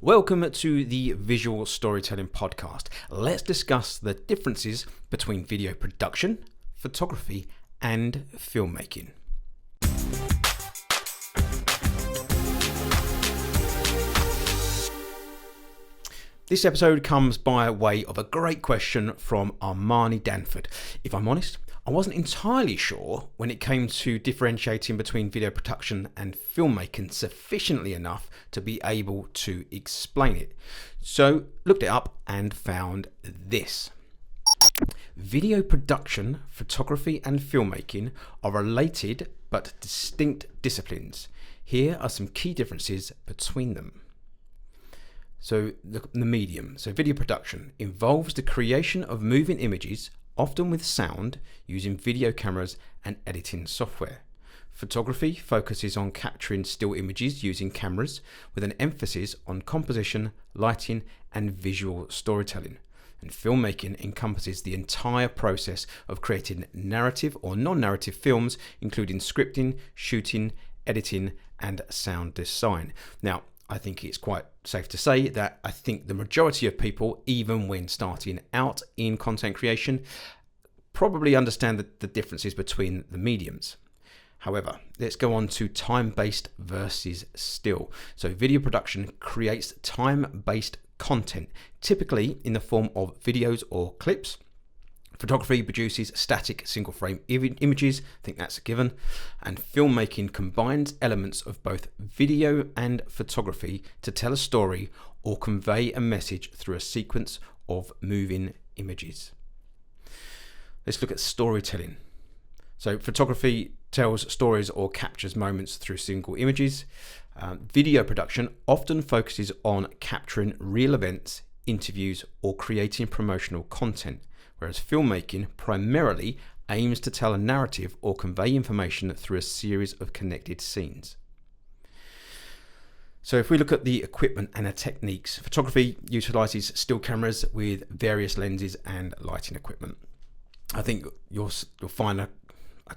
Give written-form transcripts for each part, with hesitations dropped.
Welcome to the Visual Storytelling Podcast. Let's discuss the differences between video production, photography, and filmmaking. This episode comes by way of a great question from Armani Danford. If I'm honest, I wasn't entirely sure when it came to differentiating between video production and filmmaking sufficiently enough to be able to explain it. So looked it up and found this. Video production, photography and filmmaking are related but distinct disciplines. Here are some key differences between them. So the medium. So video production involves the creation of moving images, often with sound, using video cameras and editing software. Photography focuses on capturing still images using cameras with an emphasis on composition, lighting and visual storytelling. And filmmaking encompasses the entire process of creating narrative or non-narrative films, including scripting, shooting, editing and sound design. Now, I think it's quite safe to say that I think the majority of people, even when starting out in content creation, probably understand the differences between the mediums. However, let's go on to time-based versus still. So video production creates time-based content, typically in the form of videos or clips. Photography produces static single frame images, I think that's a given, and filmmaking combines elements of both video and photography to tell a story or convey a message through a sequence of moving images. Let's look at storytelling. So photography tells stories or captures moments through single images. Video production often focuses on capturing real events, interviews, or creating promotional content, whereas filmmaking primarily aims to tell a narrative or convey information through a series of connected scenes. So if we look at the equipment and the techniques, photography utilizes still cameras with various lenses and lighting equipment. I think you'll find a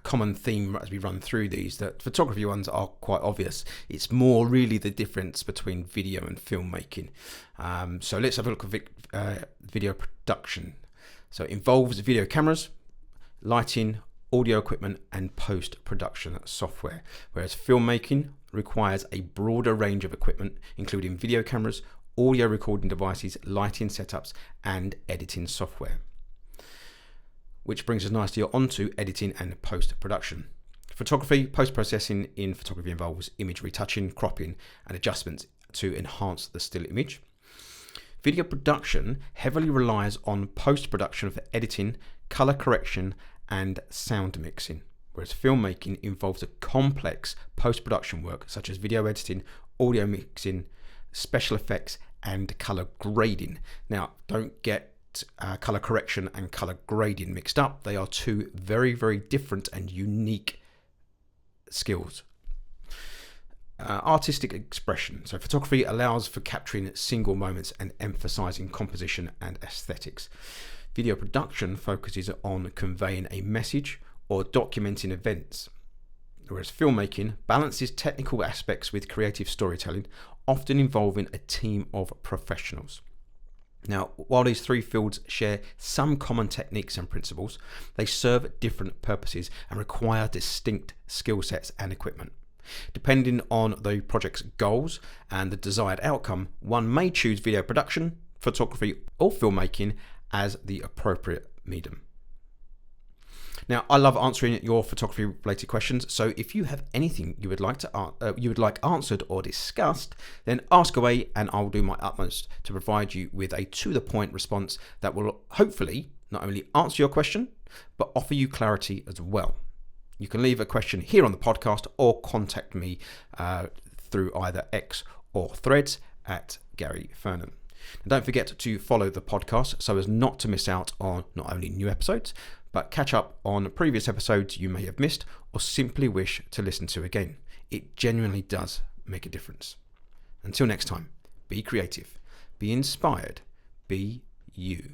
common theme as we run through these, that photography ones are quite obvious. It's more really the difference between video and filmmaking. So let's have a look at video production. So it involves video cameras, lighting, audio equipment, and post-production software, whereas filmmaking requires a broader range of equipment, including video cameras, audio recording devices, lighting setups, and editing software. Which brings us nicely onto editing and post-production. Photography, post-processing in photography involves image retouching, cropping, and adjustments to enhance the still image. Video production heavily relies on post-production for editing, color correction, and sound mixing, whereas filmmaking involves a complex post-production work such as video editing, audio mixing, special effects, and color grading. Now, don't get color correction and color grading mixed up. They are two very, very different and unique skills. Artistic expression. So photography allows for capturing single moments and emphasizing composition and aesthetics. Video production focuses on conveying a message or documenting events, whereas filmmaking balances technical aspects with creative storytelling, often involving a team of professionals. Now, while these three fields share some common techniques and principles, they serve different purposes and require distinct skill sets and equipment. Depending on the project's goals and the desired outcome, one may choose video production, photography, or filmmaking as the appropriate medium. Now, I love answering your photography-related questions, so if you have anything you would like answered or discussed, then ask away, and I'll do my utmost to provide you with a to-the-point response that will hopefully not only answer your question, but offer you clarity as well. You can leave a question here on the podcast or contact me through either X or Threads at Gary Fernon. And don't forget to follow the podcast so as not to miss out on not only new episodes, but catch up on previous episodes you may have missed or simply wish to listen to again. It genuinely does make a difference. Until next time, be creative, be inspired, be you.